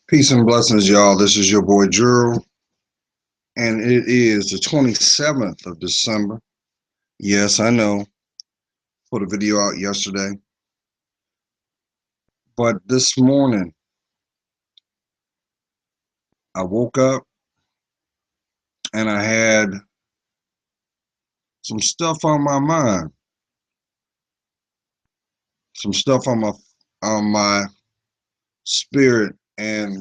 Peace and blessings, y'all. This is your boy Drew, and it is the 27th of December. Yes, I know, put a video out yesterday, but this morning I woke up and I had some stuff on my mind, some stuff on my spirit, and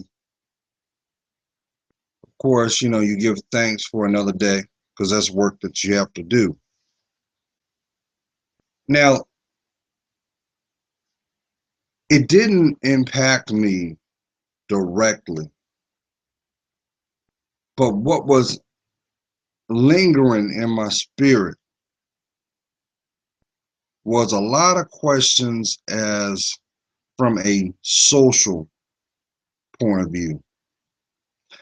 of course, you give thanks for another day because that's work that you have to do. Now, it didn't impact me directly, but what was lingering in my spirit was a lot of questions as from a social point of view.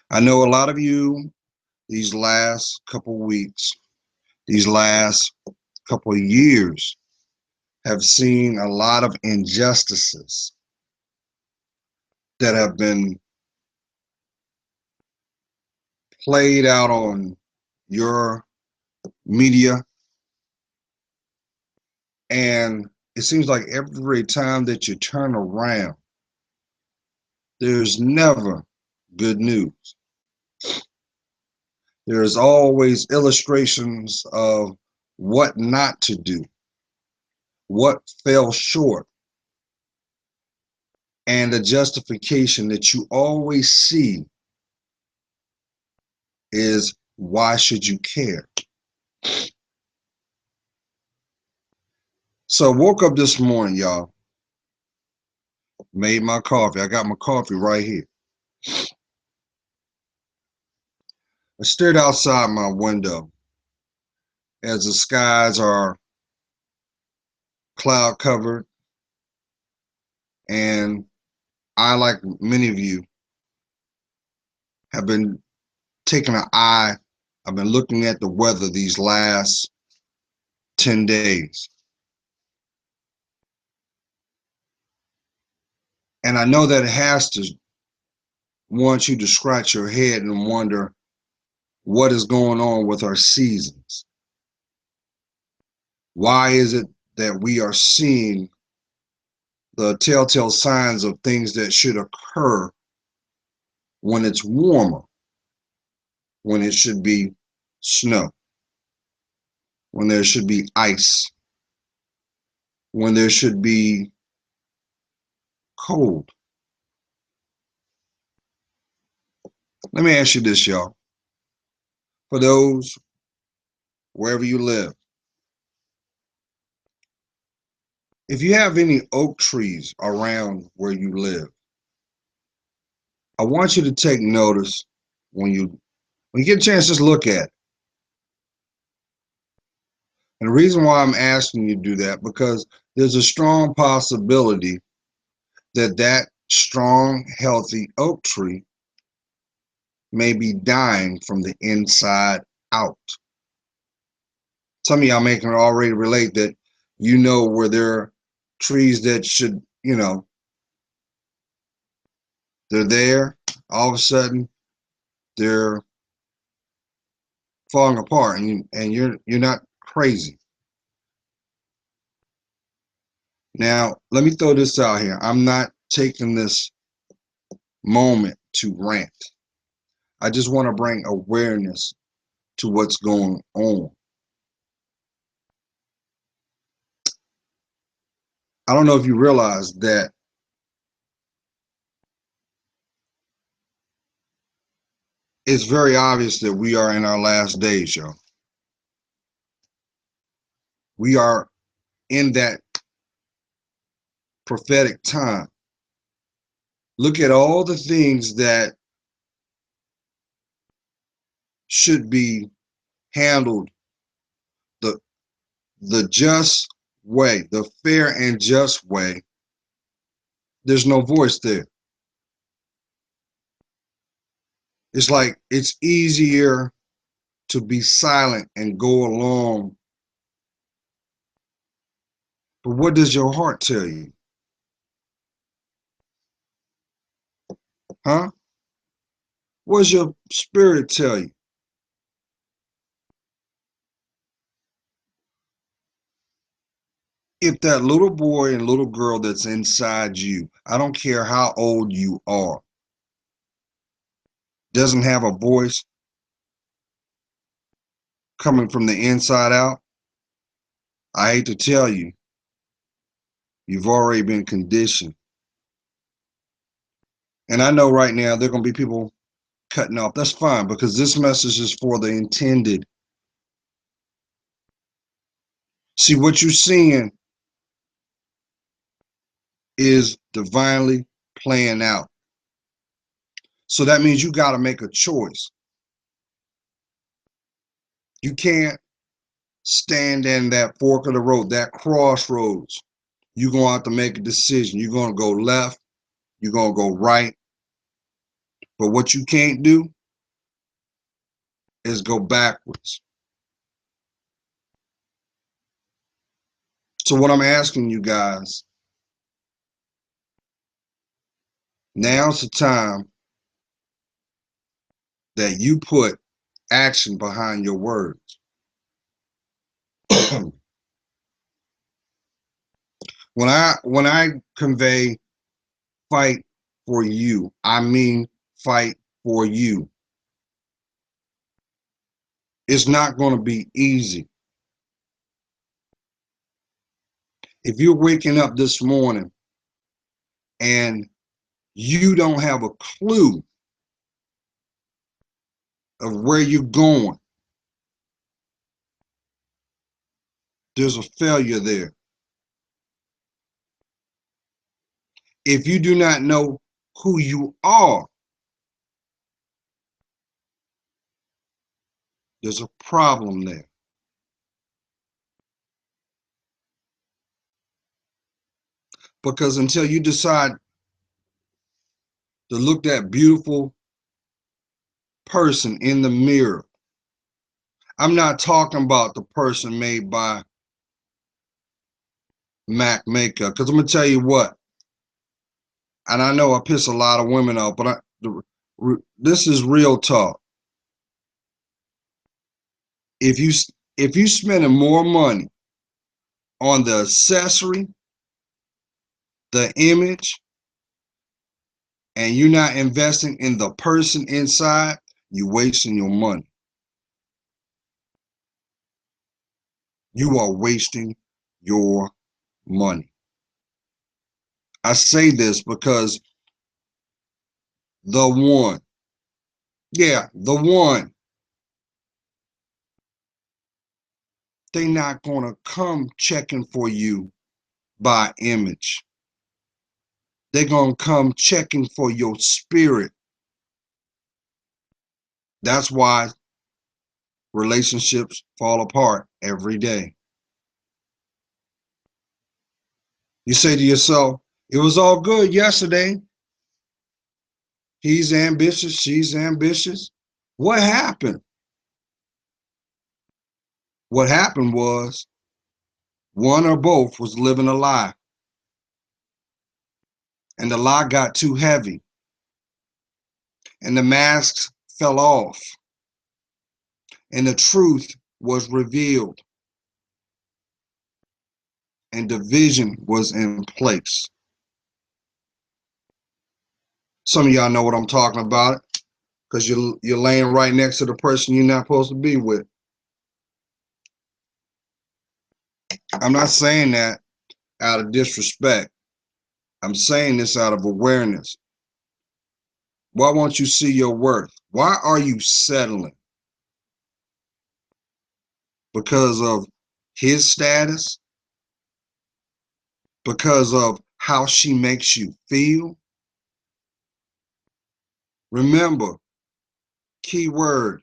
I know a lot of you these last couple weeks, these last couple of years have seen a lot of injustices that have been played out on your media, and it seems like every time that you turn around, there's never good news. There's always illustrations of what not to do, what fell short, and the justification that you always see is why should you care? So I woke up this morning, y'all, made my coffee. I got my coffee right here. I stared outside my window as the skies are cloud covered, and I, like many of you, have been taking an eye. I've been looking at the weather these last 10 days. And I know that it has to want you to scratch your head and wonder what is going on with our seasons. Why is it that we are seeing the telltale signs of things that should occur when it's warmer, when it should be snow, when there should be ice, when there should be cold? Let me ask you this, y'all. For those wherever you live, if you have any oak trees around where you live, I want you to take notice when you get a chance, just look at it. And the reason why I'm asking you to do that, because there's a strong possibility that that strong, healthy oak tree may be dying from the inside out. Some of y'all making it already relate that where there are trees that should, they're there, all of a sudden they're falling apart, and you're not crazy. Now, let me throw this out here. I'm not taking this moment to rant. I just want to bring awareness to what's going on. I don't know if you realize that it's very obvious that we are in our last days, y'all. We are in that prophetic time. Look at all the things that should be handled the the just way, the fair and just way. There's no voice there. It's like it's easier to be silent and go along. But what does your heart tell you? Huh? What does your spirit tell you? If that little boy and little girl that's inside you, I don't care how old you are, doesn't have a voice coming from the inside out, I hate to tell you, you've already been conditioned. And I know right now there are going to be people cutting off. That's fine, because this message is for the intended. See, what you're seeing is divinely playing out. So that means you got to make a choice. You can't stand in that fork of the road, that crossroads. You're going to have to make a decision. You're going to go left, you're going to go right. But what you can't do is go backwards. So what I'm asking you guys, now's the time that you put action behind your words. when I convey fight for you, I mean fight for you. It's not going to be easy. If you're waking up this morning and you don't have a clue of where you're going, there's a failure there. If you do not know who you are, there's a problem there. Because until you decide to look that beautiful person in the mirror, I'm not talking about the person made by Mac makeup, because I'm gonna tell you what, and I know I piss a lot of women off, but this is real talk. If you spending more money on the accessory, the image, and you're not investing in the person inside, you're wasting your money. You are wasting your money. I say this because the one, yeah, the one, they're not gonna come checking for you by image. They're gonna come checking for your spirit. That's why relationships fall apart every day. You say to yourself, it was all good yesterday. He's ambitious, she's ambitious. What happened? What happened was one or both was living a lie, and the lie got too heavy, and the masks fell off, and the truth was revealed, and division was in place. Some of y'all know what I'm talking about, because you're laying right next to the person you're not supposed to be with. I'm not saying that out of disrespect. I'm saying this out of awareness. Why won't you see your worth? Why are you settling? Because of his status? Because of how she makes you feel? Remember, key word,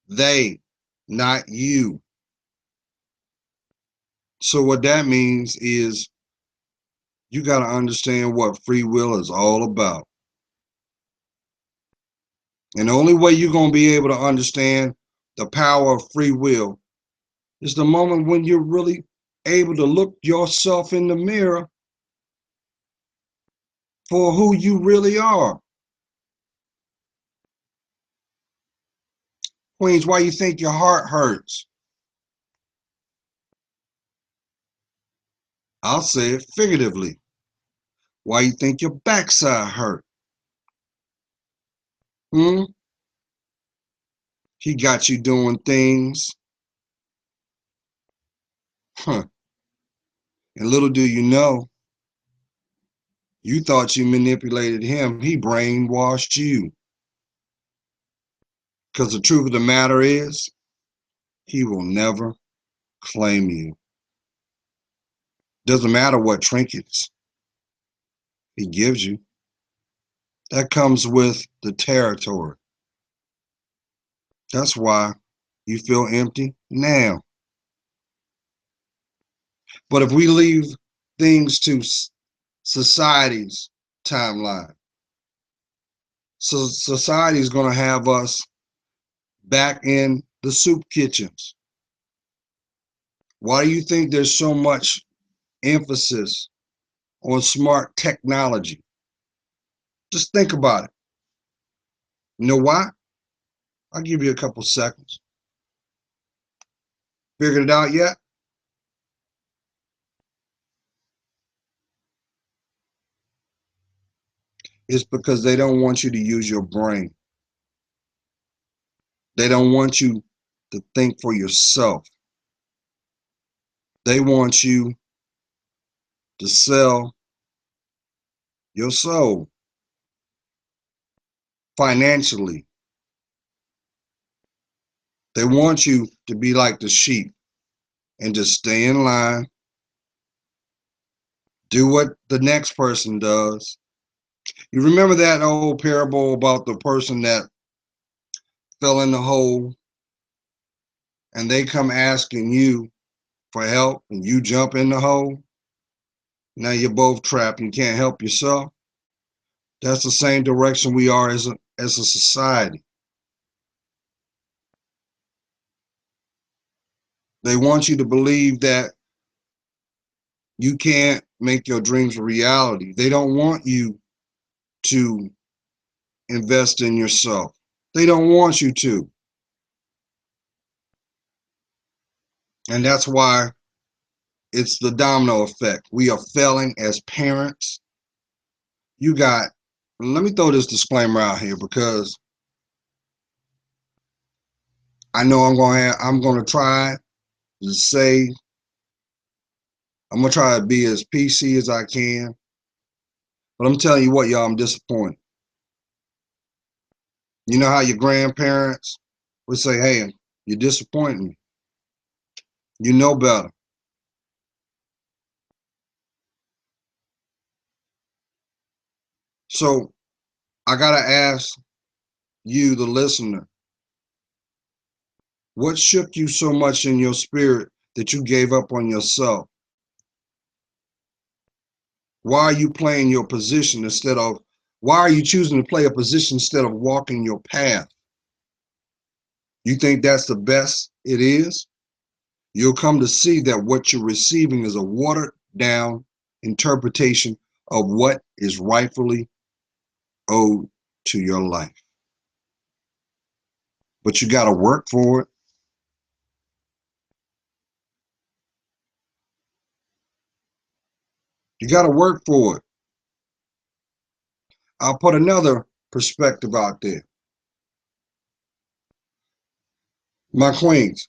they, not you. So what that means is you got to understand what free will is all about. And the only way you're going to be able to understand the power of free will is the moment when you're really able to look yourself in the mirror for who you really are. Queens, why you think your heart hurts? I'll say it figuratively. Why you think your backside hurt? Hmm? He got you doing things. Huh. And little do you know, you thought you manipulated him. He brainwashed you. Because the truth of the matter is, he will never claim you. Doesn't matter what trinkets he gives you. That comes with the territory. That's why you feel empty now. But if we leave things to society's timeline, so society is going to have us back in the soup kitchens. Why do you think there's so much emphasis on smart technology? Just think about it. You know why? I'll give you a couple seconds. Figured it out yet? It's because they don't want you to use your brain. They don't want you to think for yourself. They want you to sell your soul financially. They want you to be like the sheep and just stay in line, do what the next person does. You remember that old parable about the person that fell in the hole and they come asking you for help and you jump in the hole? Now you're both trapped and you can't help yourself. That's the same direction we are as a society. They want you to believe that you can't make your dreams a reality. They don't want you to invest in yourself. They don't want you to. And that's why it's the domino effect. We are failing as parents. You got, let me throw this disclaimer out here because I know I'm going to try to say, I'm going to try to be as PC as I can. But I'm telling you what, y'all, I'm disappointed. You know how your grandparents would say, hey, you're disappointing me. You know better. So I got to ask you, the listener, what shook you so much in your spirit that you gave up on yourself? Why are you playing your position why are you choosing to play a position instead of walking your path? You think that's the best it is? You'll come to see that what you're receiving is a watered down interpretation of what is rightfully owed to your life. But you got to work for it. You got to work for it. I'll put another perspective out there. My queens,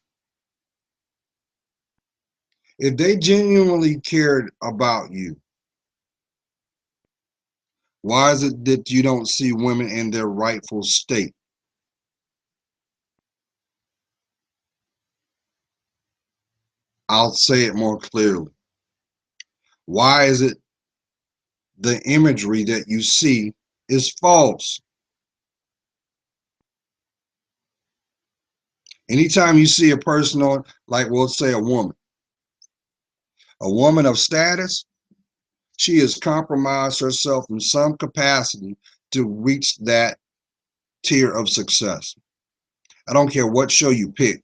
if they genuinely cared about you, why is it that you don't see women in their rightful state? I'll say it more clearly. Why is it the imagery that you see is false? Anytime you see a person on, like we'll say a woman of status, she has compromised herself in some capacity to reach that tier of success. I don't care what show you pick.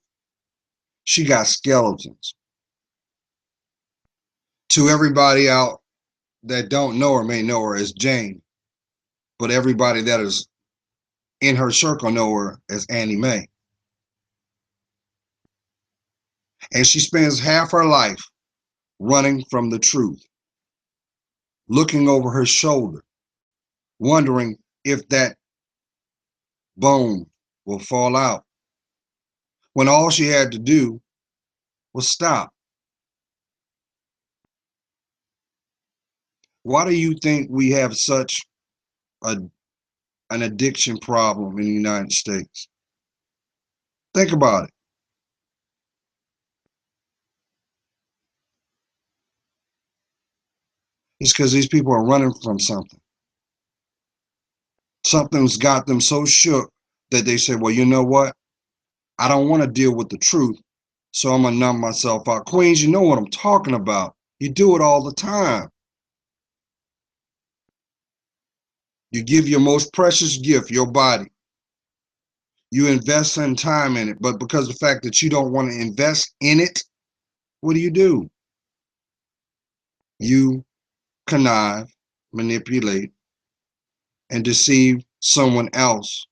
She got skeletons. To everybody out that don't know her may know her as Jane, but everybody that is in her circle know her as Annie Mae. And she spends half her life running from the truth, looking over her shoulder, wondering if that bone will fall out, when all she had to do was stop. Why do you think we have such a, an addiction problem in the United States? Think about it. It's because these people are running from something. Something's got them so shook that they say, well, you know what? I don't want to deal with the truth, so I'm going to numb myself out. Queens, you know what I'm talking about. You do it all the time. You give your most precious gift, your body. You invest some time in it, but because of the fact that you don't want to invest in it, what do? You connive, manipulate, and deceive someone else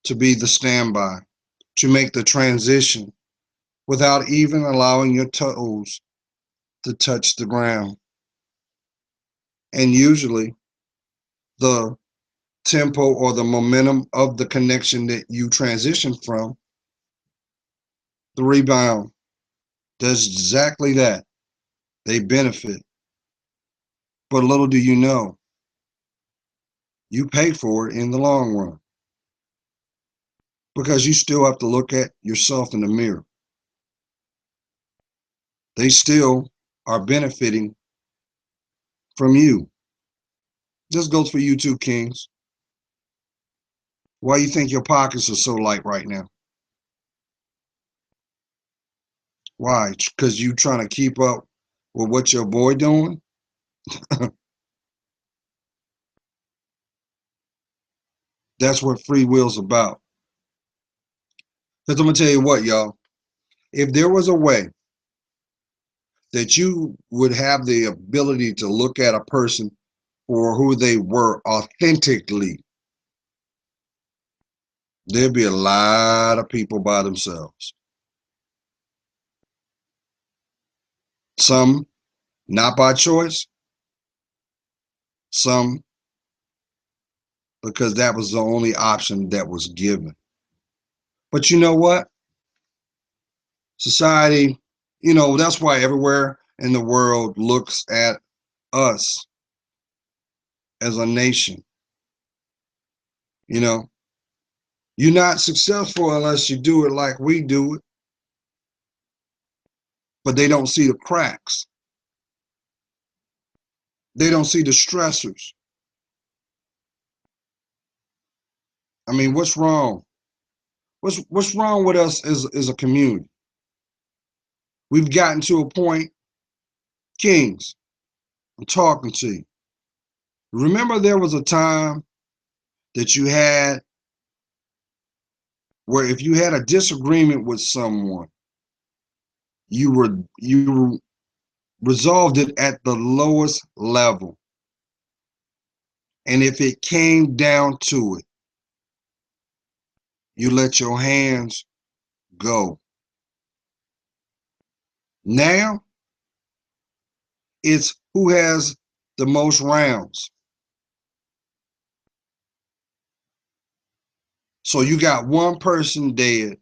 to be the standby, to make the transition without even allowing your toes to touch the ground. And usually the tempo or the momentum of the connection that you transition from, the rebound does exactly that. They benefit. But little do you know, you pay for it in the long run because you still have to look at yourself in the mirror. They still are benefiting from you. This goes for you too, Kings. Why you think your pockets are so light right now? Why? Because you trying to keep up with what your boy doing? That's what free will's about. Because I'm gonna tell you what, y'all. If there was a way that you would have the ability to look at a person for who they were authentically, there'd be a lot of people by themselves. Some not by choice, some because that was the only option that was given. But you know what? Society, that's why everywhere in the world looks at us as a nation. You know, you're not successful unless you do it like we do it, but they don't see the cracks. They don't see the stressors. I mean, what's wrong? What's wrong with us as a community? We've gotten to a point, Kings, I'm talking to you. Remember there was a time that you had where if you had a disagreement with someone, you resolved it at the lowest level. And if it came down to it, you let your hands go. Now it's who has the most rounds. So you got one person dead,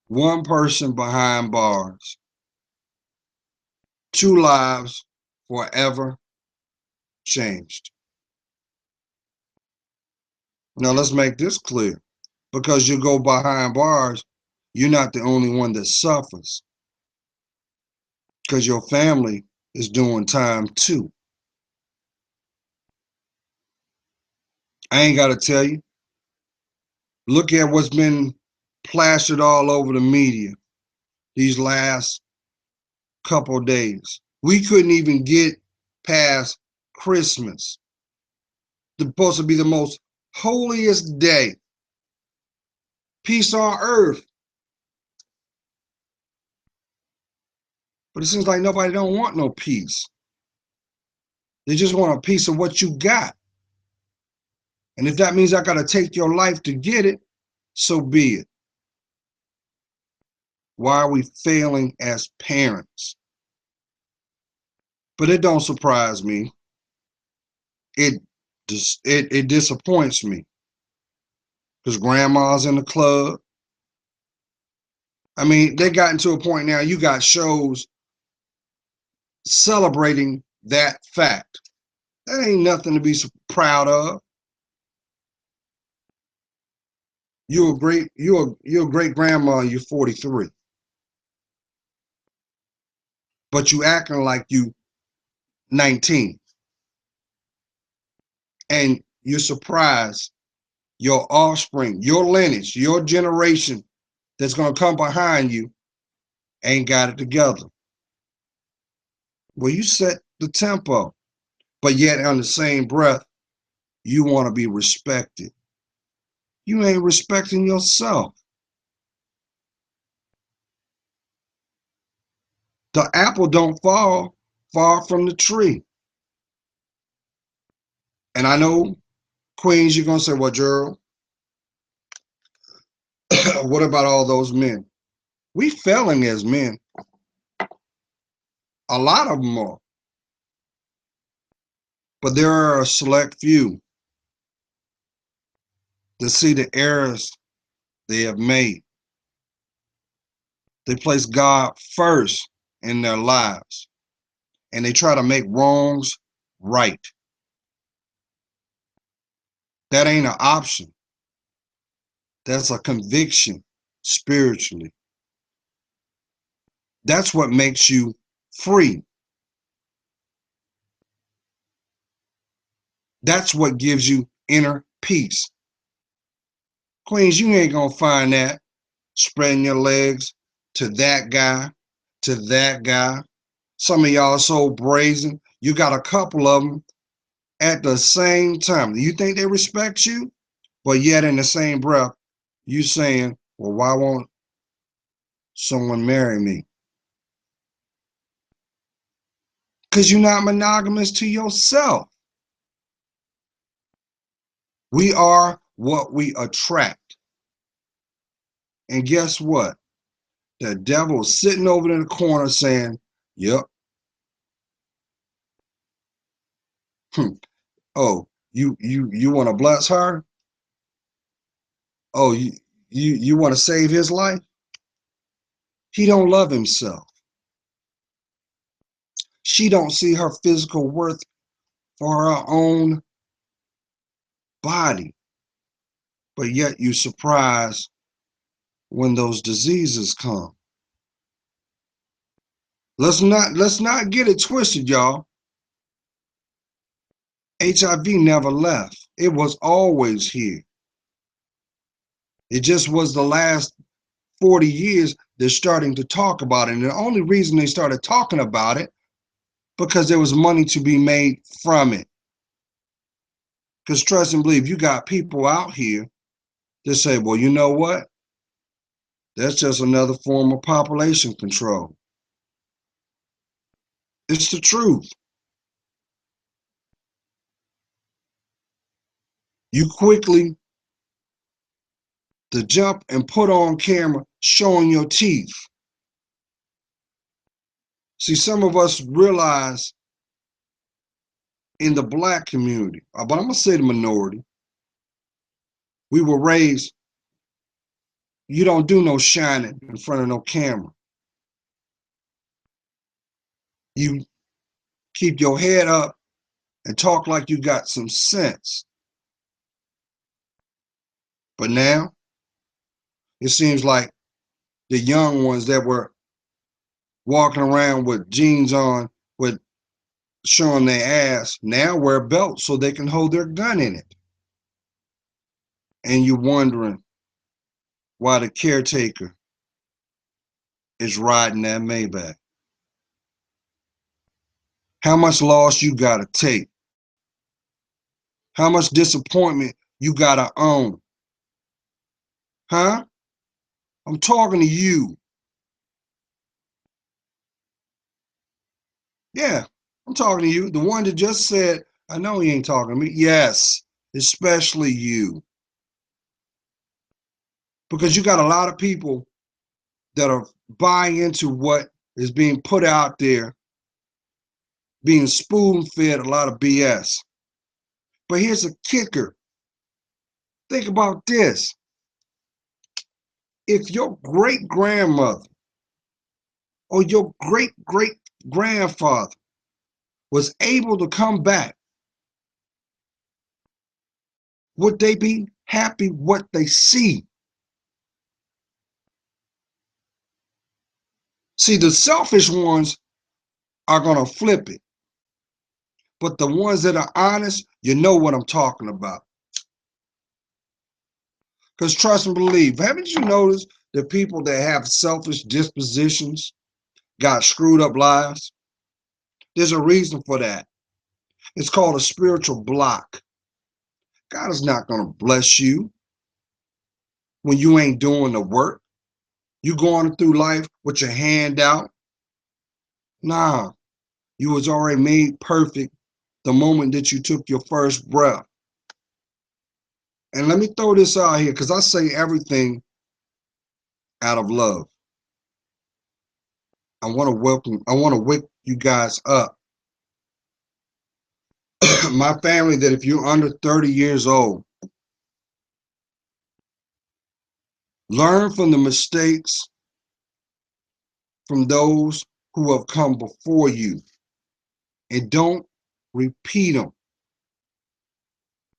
one person behind bars, two lives forever changed. Now let's make this clear. Because you go behind bars, you're not the only one that suffers. Because your family is doing time too. I ain't got to tell you. Look at what's been plastered all over the media these last couple of days. We couldn't even get past Christmas. It's supposed to be the most holiest day. Peace on earth. But it seems like nobody don't want no peace. They just want a piece of what you got. And if that means I got to take your life to get it, so be it. Why are we failing as parents? But it don't surprise me. It disappoints me because grandma's in the club. I mean, they gotten to a point now. You got shows celebrating that fact. That ain't nothing to be so proud of. You're a great grandma. You're 43, but you acting like you 19, and you're surprised your offspring, your lineage, your generation that's gonna come behind you ain't got it together. Well, you set the tempo, but yet on the same breath, you want to be respected. You ain't respecting yourself. The apple don't fall far from the tree. And I know, Queens, you're gonna say, well, Gerald, what about all those men? We failing as men. A lot of them are. But there are a select few that see the errors they have made. They place God first in their lives and they try to make wrongs right. That ain't an option. That's a conviction spiritually. That's what makes you free. That's what gives you inner peace. Queens, you ain't gonna find that spreading your legs to that guy, to that guy. Some of y'all are so brazen. You got a couple of them at the same time. You think they respect you, but yet in the same breath, you saying, well, why won't someone marry me? Because you're not monogamous to yourself. We are what we attract. And guess what? The devil's sitting over in the corner saying, yep. Oh, you want to bless her? Oh, you want to save his life? He don't love himself. She don't see her physical worth for her own body. But yet you surprised when those diseases come. Let's not get it twisted, y'all. HIV never left. It was always here. It just was the last 40 years they're starting to talk about it. And the only reason they started talking about it because there was money to be made from it. Because trust and believe, you got people out here that say, well, you know what? That's just another form of population control. It's the truth. You quickly to jump and put on camera showing your teeth. See, some of us realize in the Black community, but I'm gonna say the minority, we were raised, you don't do no shining in front of no camera. You keep your head up and talk like you got some sense. But now, it seems like the young ones that were walking around with jeans on, with showing their ass, now wear belts so they can hold their gun in it. And you're wondering why the caretaker is riding that Maybach. How much loss you gotta take? How much disappointment you gotta own? Huh? I'm talking to you. Yeah, I'm talking to you. The one that just said, I know he ain't talking to me. Yes, especially you. Because you got a lot of people that are buying into what is being put out there, being spoon-fed a lot of BS. But here's a kicker. Think about this. If your great-grandmother or your great-great-grandfather was able to come back, would they be happy what they see? See, the selfish ones are going to flip it. But the ones that are honest, you know what I'm talking about. Because trust and believe, haven't you noticed the people that have selfish dispositions got screwed up lives? There's a reason for that. It's called a spiritual block. God is not going to bless you when you ain't doing the work. You going through life with your hand out. Nah, you was already made perfect the moment that you took your first breath. And let me throw this out here, because I say everything out of love. I want to wake you guys up. My family, that if you're under 30 years old, learn from the mistakes from those who have come before you and don't repeat them,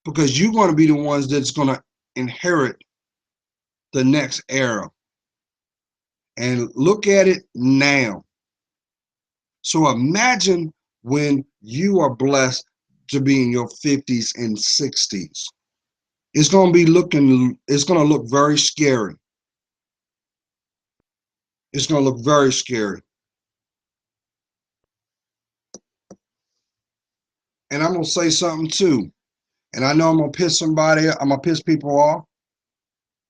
because you're going to be the ones that's going to inherit the next era. And look at it now. So imagine when you are blessed to be in your 50s and 60s. It's going to look very scary. It's going to look very scary. And I'm going to say something too. And I know I'm going to piss people off.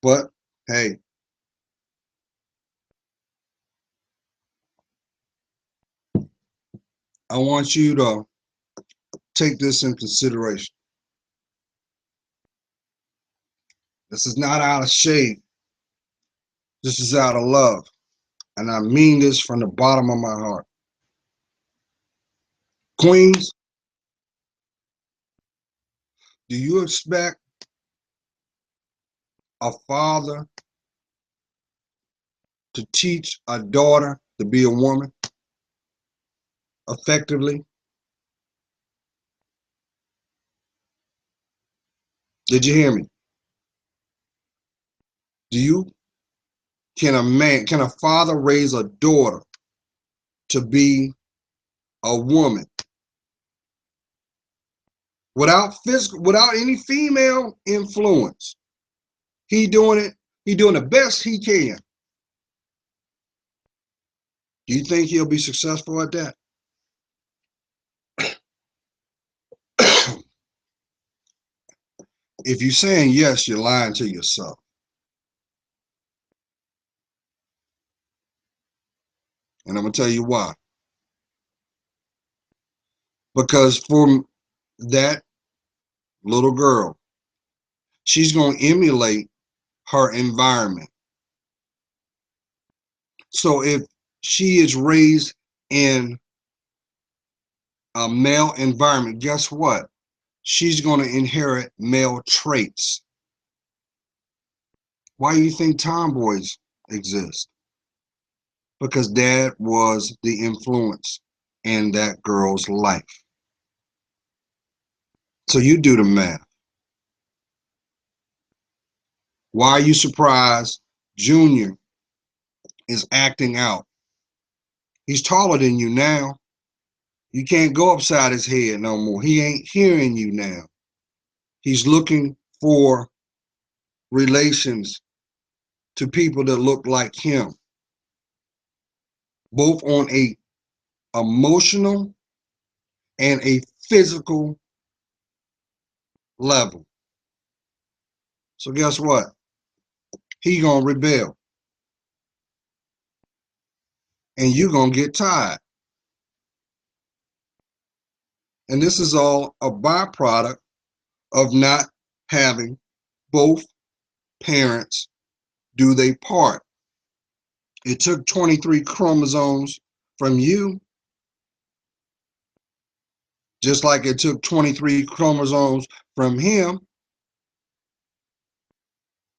But hey, I want you to take this in consideration. This is not out of shade. This is out of love. And I mean this from the bottom of my heart. Queens, do you expect a father to teach a daughter to be a woman effectively? Did you hear me? Can a father raise a daughter to be a woman without any female influence? He doing the best he can. Do you think he'll be successful at that? If you're saying yes, you're lying to yourself. And I'm going to tell you why. Because for that little girl, she's going to emulate her environment. So if she is raised in a male environment, guess what? She's going to inherit male traits. Why do you think tomboys exist? Because dad was the influence in that girl's life. So you do the math. Why are you surprised Junior is acting out? He's taller than you now. You can't go upside his head no more. He ain't hearing you now. He's looking for relations to people that look like him, both on a emotional and a physical level. So guess what? He gonna rebel, and you gonna get tired. And this is all a byproduct of not having both parents do their part It took 23 chromosomes from you, just like it took 23 chromosomes from him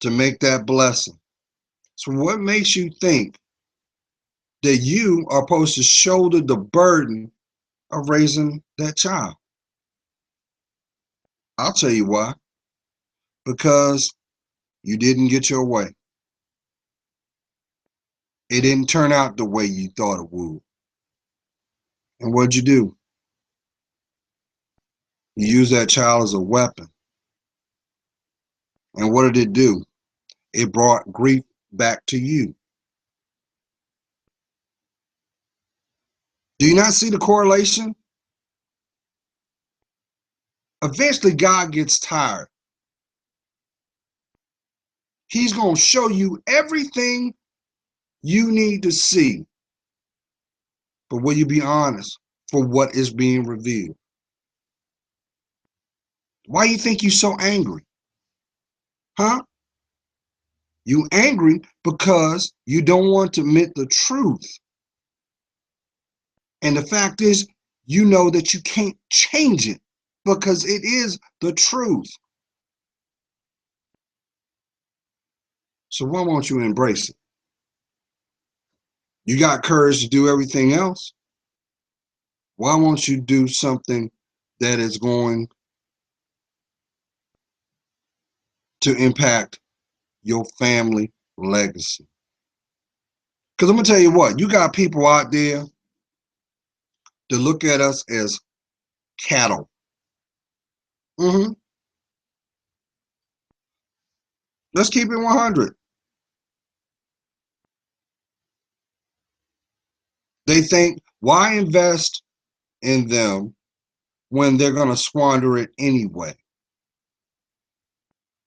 to make that blessing. So what makes you think that you are supposed to shoulder the burden of raising that child? I'll tell you why. Because you didn't get your way. It didn't turn out the way you thought it would. And what'd you do? You used that child as a weapon. And what did it do? It brought grief back to you. Do you not see the correlation? Eventually, God gets tired. He's going to show you everything you need to see. But will you be honest for what is being revealed? Why do you think you're so angry? Huh? You angry because you don't want to admit the truth. And the fact is, you know that you can't change it because it is the truth. So why won't you embrace it? You got courage to do everything else. Why won't you do something that is going to impact your family legacy? Because I'm going to tell you what, you got people out there that look at us as cattle. Let's keep it 100. They think, why invest in them when they're going to squander it anyway?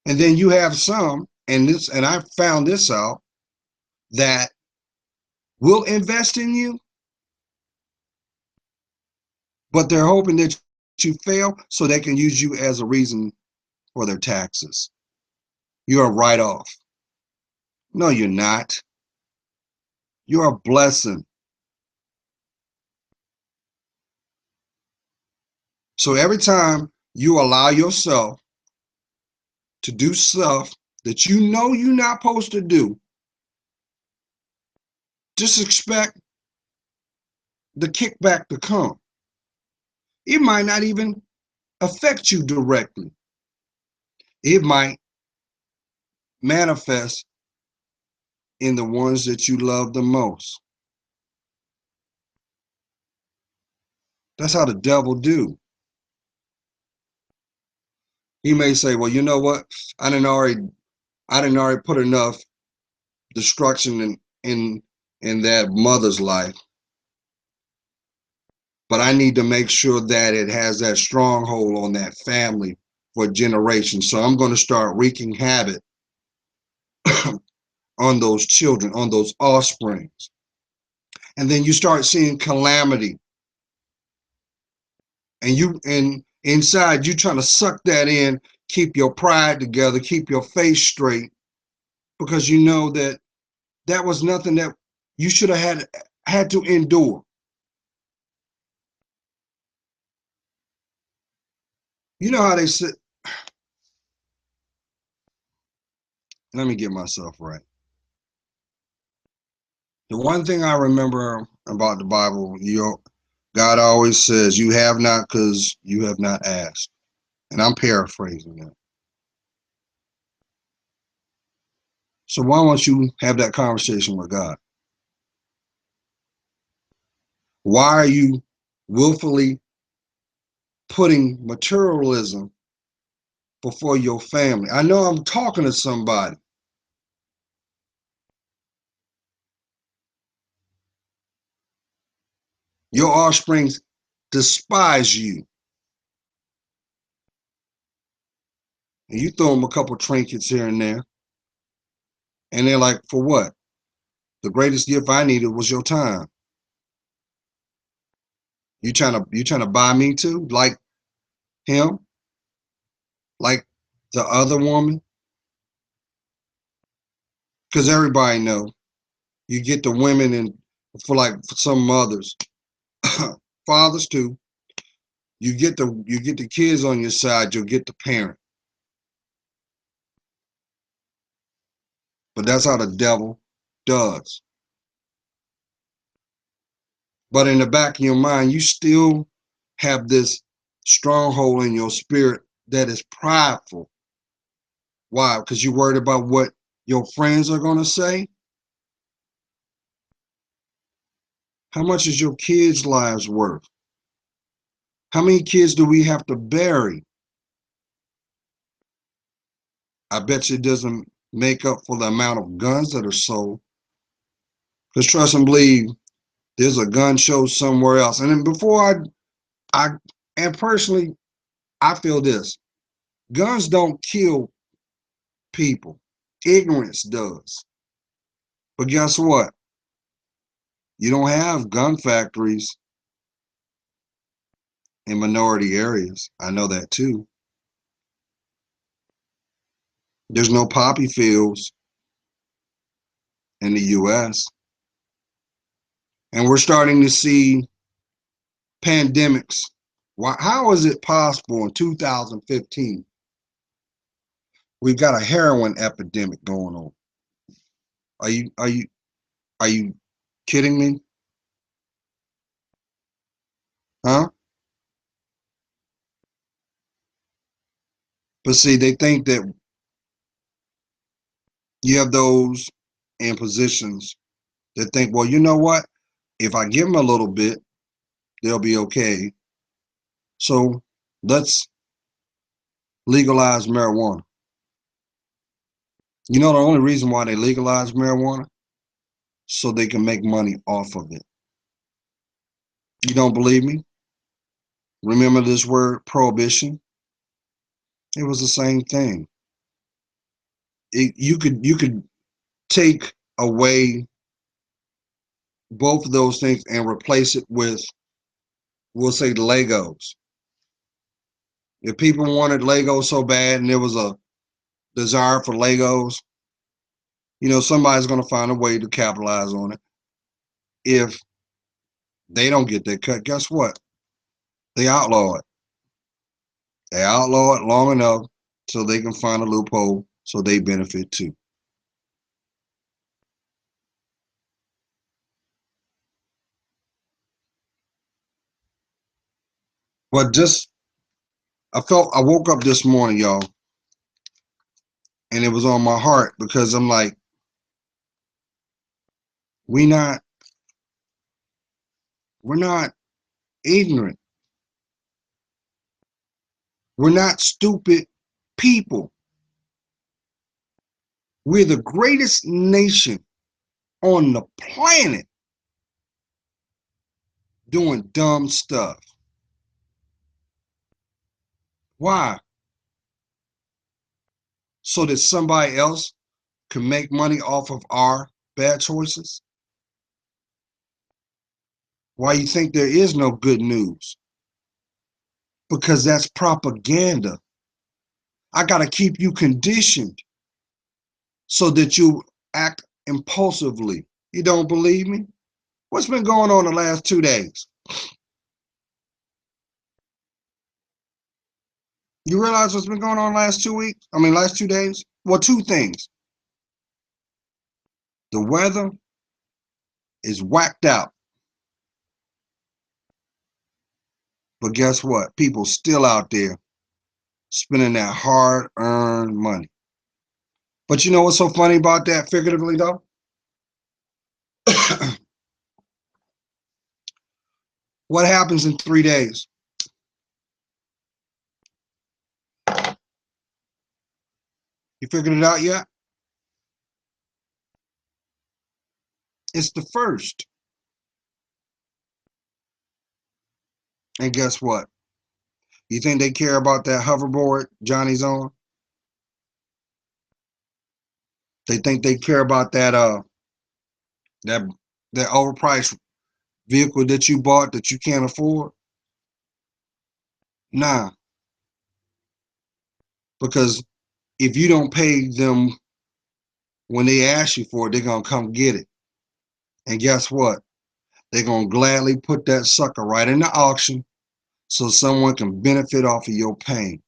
And then you have some, and I found this out, that will invest in you, but they're hoping that you fail so they can use you as a reason for their taxes. You're a write-off. No, you're not. You're a blessing. So every time you allow yourself to do stuff that you know you're not supposed to do, just expect the kickback to come. It might not even affect you directly. It might manifest in the ones that you love the most. That's how the devil do. He may say, well, you know what? I didn't already put enough destruction in that mother's life. But I need to make sure that it has that stronghold on that family for generations. So I'm going to start wreaking havoc on those children, on those offsprings. And then you start seeing calamity. And inside you trying to suck that in, keep your pride together, keep your face straight, because you know that that was nothing that you should have had to endure. You know how they say, let me get myself right. The one thing I remember about the Bible, God always says, you have not because you have not asked. And I'm paraphrasing that. So why don't you have that conversation with God? Why are you willfully putting materialism before your family? I know I'm talking to somebody. Your offspring despise you. And you throw them a couple trinkets here and there. And they're like, for what? The greatest gift I needed was your time. You trying to buy me too? Like him? Like the other woman? Because everybody know You get the women and for some mothers, fathers too. You get the kids on your side, you'll get the parent. But that's how the devil does. But in the back of your mind, you still have this stronghold in your spirit that is prideful. Why? Because you're worried about what your friends are going to say. How much is your kids' lives worth? How many kids do we have to bury? I bet you it doesn't make up for the amount of guns that are sold. Because trust and believe, there's a gun show somewhere else. And then and personally, I feel this: guns don't kill people. Ignorance does. But guess what? You don't have gun factories in minority areas. I know that too. There's no poppy fields in the US. And we're starting to see pandemics. How is it possible in 2015 we've got a heroin epidemic going on? Are you kidding me? Huh? But see, they think that you have those in positions that think, well, you know what? If I give them a little bit, they'll be okay. So let's legalize marijuana. You know the only reason why they legalize marijuana? So they can make money off of it. You don't believe me? Remember this word prohibition? It was the same thing. You could take away both of those things and replace it with, we'll say, Legos. If people wanted Legos so bad and there was a desire for Legos, somebody's going to find a way to capitalize on it. If they don't get that cut, guess what? They outlaw it. They outlaw it long enough so they can find a loophole so they benefit too. But I woke up this morning, y'all, and it was on my heart because I'm like, we not we're not ignorant. We're not stupid people. We're the greatest nation on the planet doing dumb stuff. Why? So that somebody else can make money off of our bad choices? Why you think there is no good news? Because that's propaganda. I got to keep you conditioned so that you act impulsively. You don't believe me? What's been going on the last 2 days? You realize what's been going on the last 2 weeks? I mean, last 2 days? Well, two things. The weather is whacked out. But guess what? People still out there spending that hard-earned money. But you know what's so funny about that, figuratively, though? What happens in 3 days? You figured it out yet? It's the first. And guess what? You think they care about that hoverboard Johnny's on? They think they care about that that overpriced vehicle that you bought that you can't afford? Nah, because if you don't pay them when they ask you for it, they're gonna come get it. And guess what? They're going to gladly put that sucker right in the auction so someone can benefit off of your pain.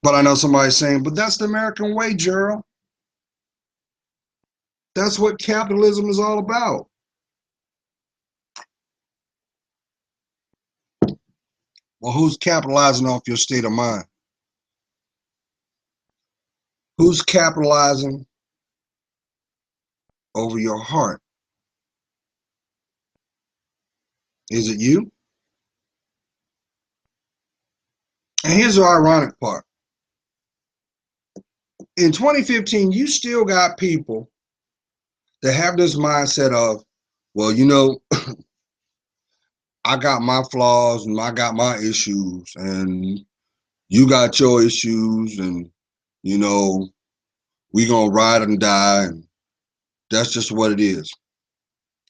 But I know somebody's saying, but that's the American way, Gerald. That's what capitalism is all about. Well, who's capitalizing off your state of mind? Who's capitalizing over your heart? Is it you? And here's the ironic part. In 2015, you still got people that have this mindset of, well, I got my flaws and I got my issues, and you got your issues, and you know, we gonna ride and die, and that's just what it is.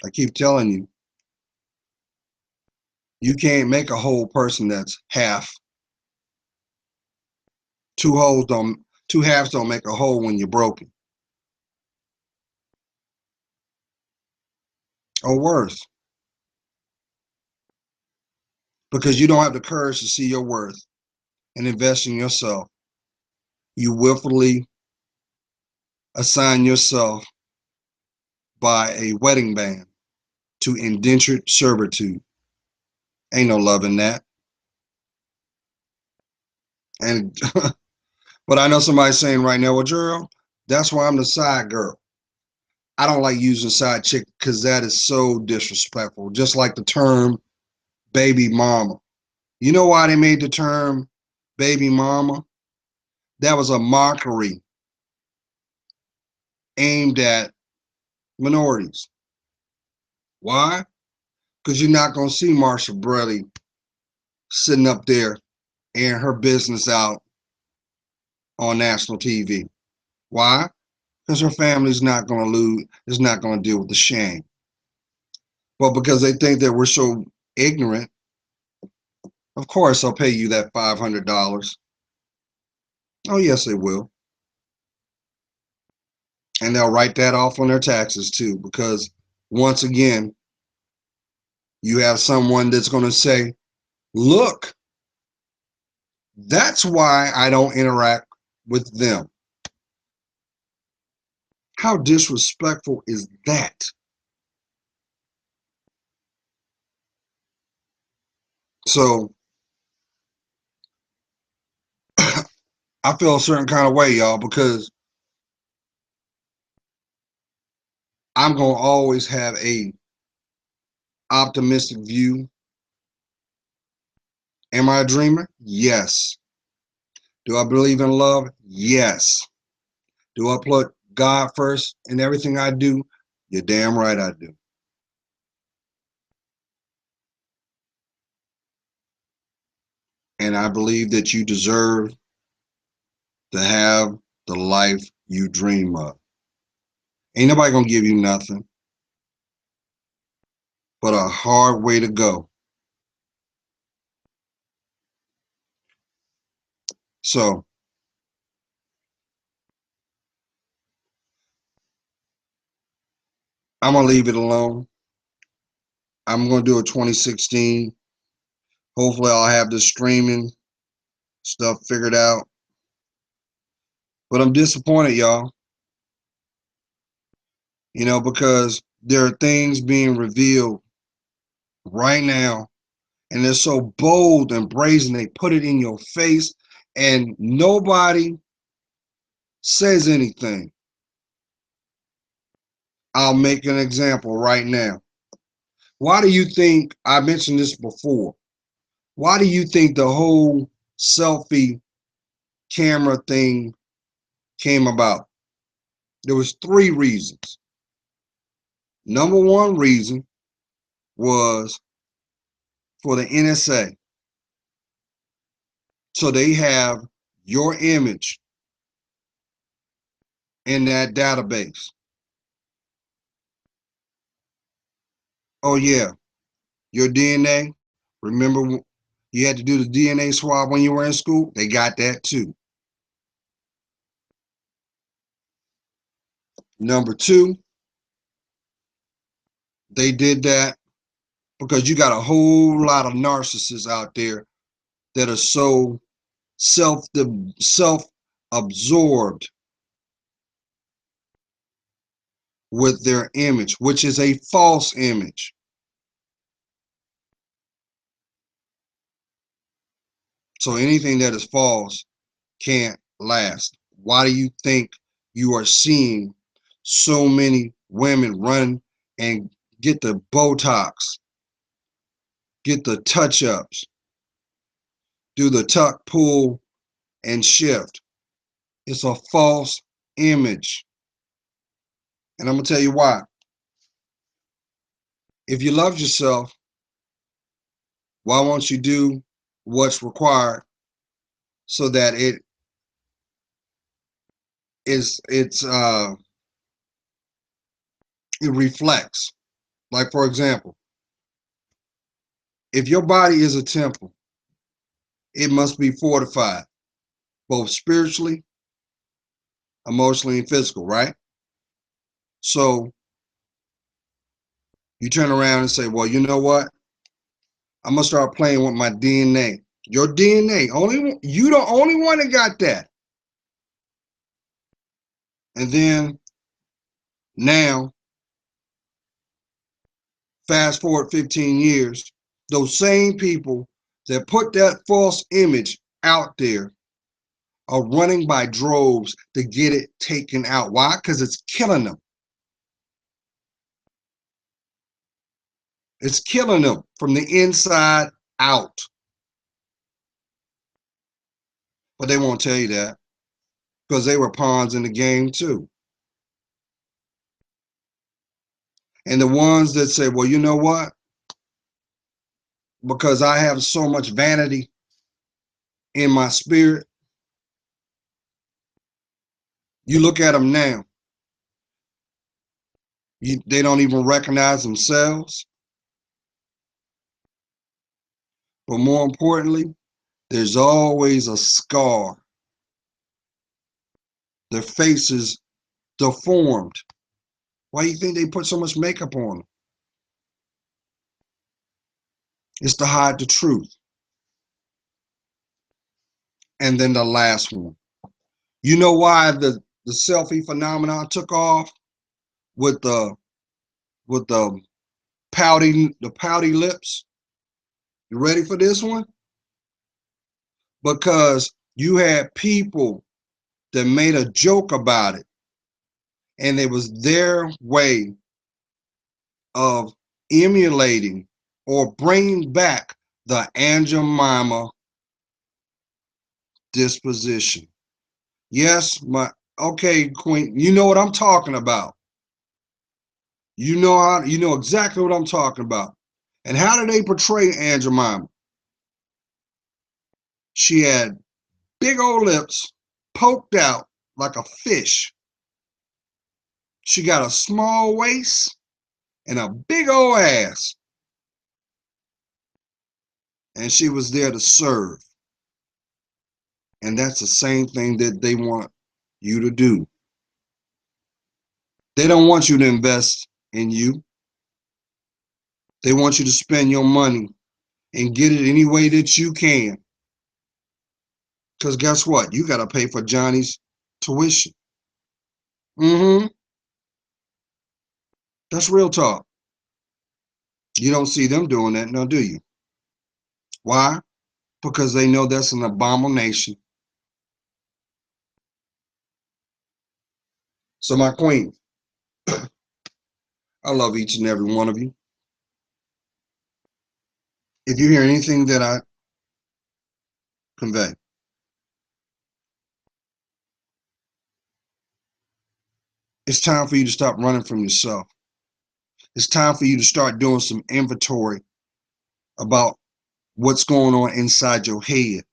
I keep telling you, you can't make a whole person that's half. Two halves don't make a whole when you're broken. Or worse, because you don't have the courage to see your worth and invest in yourself. You willfully assign yourself by a wedding band to indentured servitude. Ain't no love in that. And but I know somebody's saying right now, well, Gerald, that's why I'm the side girl. I don't like using side chick because that is so disrespectful. Just like the term baby mama. You know why they made the term baby mama? That was a mockery aimed at minorities. Why? Because you're not going to see Marsha Bradley sitting up there airing her business out on national TV. Why? Because her family's not going to lose, is not going to deal with the shame. But because they think that we're so ignorant, of course I'll pay you that $500. Oh, yes, they will. And they'll write that off on their taxes too, because once again, you have someone that's going to say, look, that's why I don't interact with them. How disrespectful is that? So I feel a certain kind of way, y'all, because I'm going to always have a optimistic view. Am I a dreamer? Yes. Do I believe in love? Yes. Do I put God first in everything I do? You're damn right I do. And I believe that you deserve to have the life you dream of. Ain't nobody gonna give you nothing but a hard way to go. So I'm gonna leave it alone. I'm gonna do a 2016. Hopefully I'll have the streaming stuff figured out. But I'm disappointed, y'all. Because there are things being revealed right now, and they're so bold and brazen, they put it in your face, and nobody says anything. I'll make an example right now. Why do you think, I mentioned this before, why do you think the whole selfie camera thing came about? There was three reasons. Number one reason was for the NSA. So they have your image in that database. Oh yeah, your DNA. Remember you had to do the DNA swab when you were in school? They got that too. Number two, they did that because you got a whole lot of narcissists out there that are so self-absorbed with their image, which is a false image. So anything that is false can't last. Why do you think you are seeing so many women run and get the Botox, get the touch-ups, do the tuck, pull, and shift? It's a false image. And I'm going to tell you why. If you love yourself, why won't you do what's required so that it reflects? Like, for example, if your body is a temple, it must be fortified, both spiritually, emotionally, and physical, right? So you turn around and say, well, you know what? I'm gonna start playing with my DNA. Your DNA, you the only one that got that. And then now, fast forward 15 years, those same people that put that false image out there are running by droves to get it taken out. Why? Because it's killing them. It's killing them from the inside out. But they won't tell you that because they were pawns in the game too. And the ones that say, well, you know what? Because I have so much vanity in my spirit, you look at them now, they don't even recognize themselves. But more importantly, there's always a scar. Their face is deformed. Why do you think they put so much makeup on them? It's to hide the truth. And then the last one. You know why the selfie phenomenon took off with the pouty lips? You ready for this one? Because you had people that made a joke about it, and it was their way of emulating or bringing back the Aunt Jemima disposition. Yes, okay, Queen, you know what I'm talking about. You know exactly what I'm talking about. And how did they portray Aunt Jemima? She had big old lips, poked out like a fish. She got a small waist and a big old ass. And she was there to serve. And that's the same thing that they want you to do. They don't want you to invest in you. They want you to spend your money and get it any way that you can. Because guess what? You got to pay for Johnny's tuition. That's real talk. You don't see them doing that, now do you? Why? Because they know that's an abomination. So my queen, I love each and every one of you. If you hear anything that I convey, it's time for you to stop running from yourself. It's time for you to start doing some inventory about what's going on inside your head.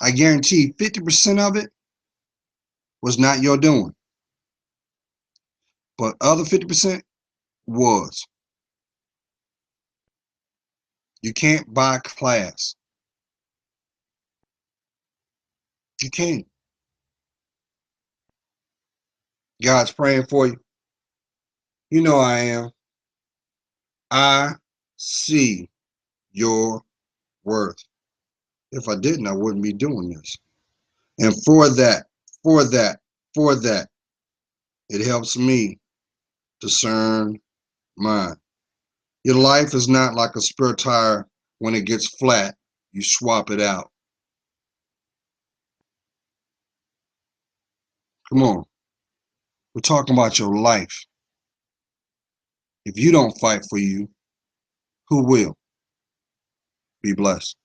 I guarantee 50% of it was not your doing, but other 50% was. You can't buy class. You can't. God's praying for you. You know I am. I see your worth. If I didn't, I wouldn't be doing this. And for that, for that, for that, it helps me discern mine. Your life is not like a spare tire. When it gets flat, you swap it out. Come on. We're talking about your life. If you don't fight for you, who will? Be blessed.